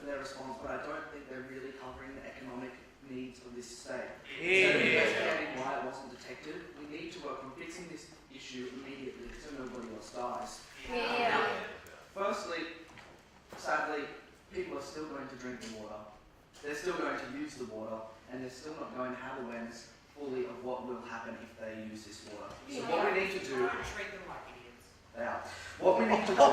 for their response, but I don't think they're really covering the economic needs of this state. Instead of investigating why it wasn't detected, we need to work on fixing this issue immediately so nobody else dies. Now, firstly, sadly, people are still going to drink the water. They're still going to use the water, and they're still not going to have awareness fully of what will happen if they use this water. So what we need to do... Treat them like idiots. Yeah. What we need to do...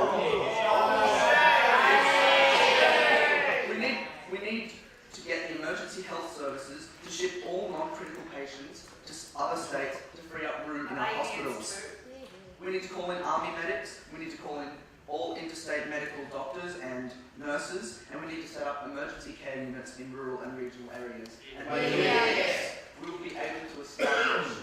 we need to get the emergency health services to ship all non-critical patients to other states to free up room in our hospitals. We need to call in army medics, we need to call in all interstate medical doctors and nurses, and we need to set up emergency care units in rural and regional areas. And by doing this, we will be able to establish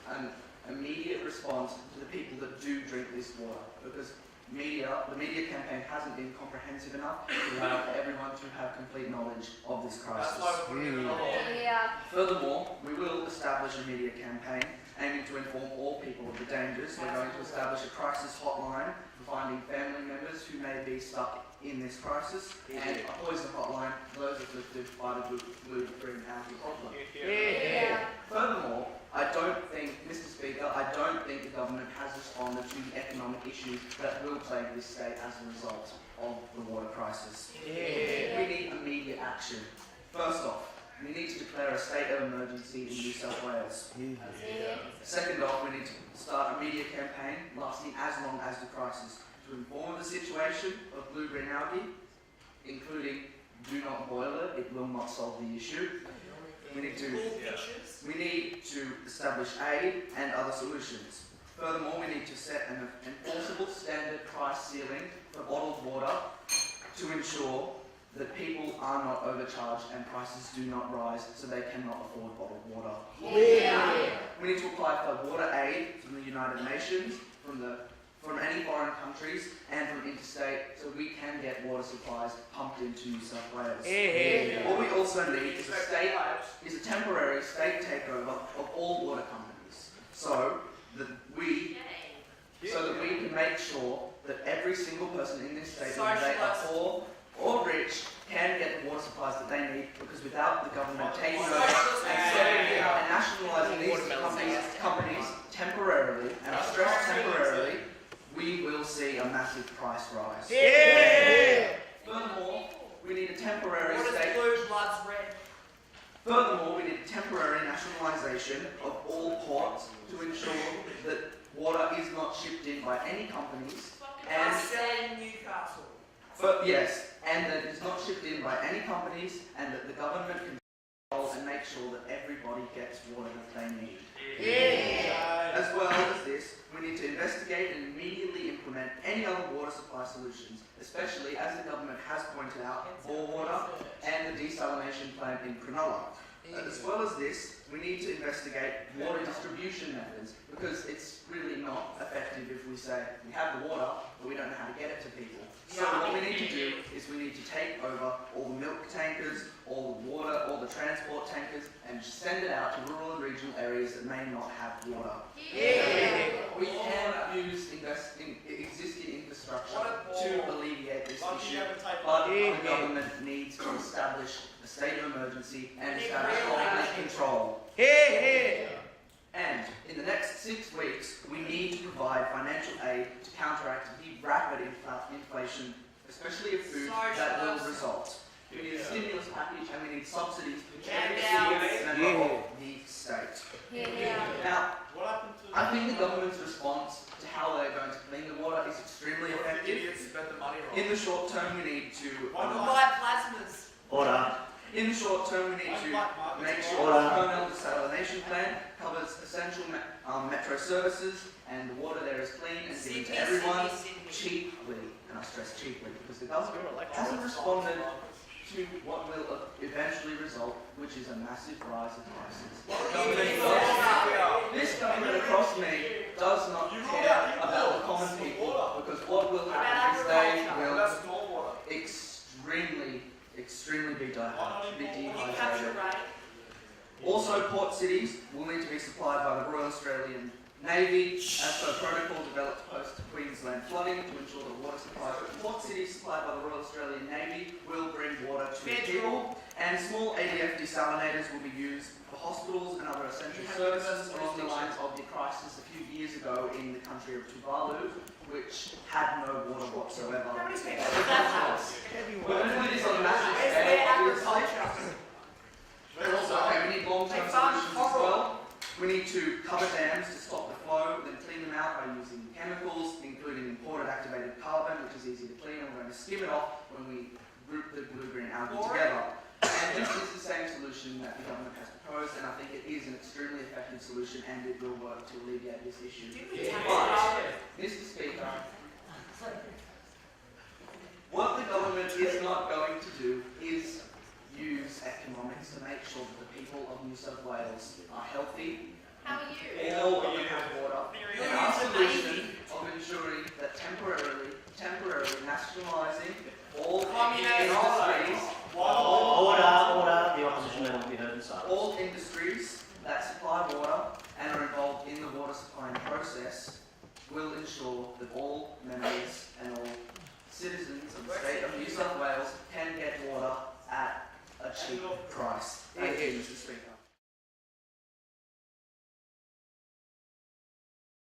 an immediate response to the people that do drink this water, because the media campaign hasn't been comprehensive enough to allow everyone to have complete knowledge of this crisis. Furthermore, we will establish a media campaign aiming to inform all people of the dangers. We're going to establish a crisis hotline for finding family members who may be stuck in this crisis, and a poison hotline for those afflicted by the gluten-free algae problem. Furthermore, Mr. Speaker, I don't think the government has responded to the economic issues that will plague this state as a result of the water crisis. We need immediate action. First off, we need to declare a state of emergency in New South Wales. Second off, we need to start a media campaign lasting as long as the crisis to inform the situation of blue-green algae, including do not boil it will not solve the issue. We need to establish aid and other solutions. Furthermore, we need to set an enforceable standard price ceiling for bottled water to ensure that people are not overcharged and prices do not rise so they cannot afford bottled water. We need to apply for water aid from the United Nations, from any foreign countries, and from interstate, so we can get water supplies pumped into New South Wales. What we also need is a temporary state takeover of all water companies, so that we can make sure that every single person in this state, whether they are poor or rich, can get the water supplies that they need, because without the government taking over and nationalising these companies temporarily, and I stress temporarily, we will see a massive price rise. Furthermore, we need a temporary nationalisation of all ports to ensure that water is not shipped in by any companies and that it's not shipped in by any companies, and that the government can control and make sure that everybody gets water that they need. As well as this, we need to investigate and immediately implement any other water supply solutions, especially, as the government has pointed out, bore water and the desalination plant in Cronulla. As well as this, we need to investigate water distribution methods, because it's really not effective if we say we have the water, but we don't know how to get it to people. So what we need to do is we need to take over all the milk tankers, all the water, all the transport tankers, and send it out to rural and regional areas that may not have water. We can use existing infrastructure to alleviate this issue, but the government needs to establish a state of emergency and establish public control. And in the next 6 weeks, we need to provide financial aid to counteract the rapid inflation, especially of food, that will result. We need a stimulus package, and we need subsidies for every single member of the state. Now, I think the government's response to how they're going to clean the water is extremely effective. In the short term, we need to In the short term, we need to make sure the Cornell desalination plant covers essential metro services, and the water there is clean and given to everyone cheaply. And I stress cheaply, because the government hasn't responded to what will eventually result, which is a massive rise in prices. This government across me does not care about the common people, because what will happen is they will extremely be dehydrated. Also, port cities will need to be supplied by the Royal Australian Navy, as per protocol developed post-Queensland flooding to ensure the water supply for port cities supplied by the Royal Australian Navy will bring water to people. And small ADF desalinators will be used for hospitals and other essential services along the lines of the crisis a few years ago in the country of Tuvalu, which had no water whatsoever. How many speakers does that house? We're going to do this on a massive Where's scale, their obviously. agriculture? Okay, we need long-term They farm solutions as coral. well. We need to cover dams to stop the flow, then clean them out by using chemicals, including imported activated carbon, which is easy to clean, and we're going to skim it off when we group the blue-green algae together. And this is the same solution that the government has proposed, and I think it is an extremely effective solution, and it will work to alleviate this issue. But, Mr. Speaker, what the government is not going to do is use economics to make sure that the people of New South Wales are healthy. How are you? All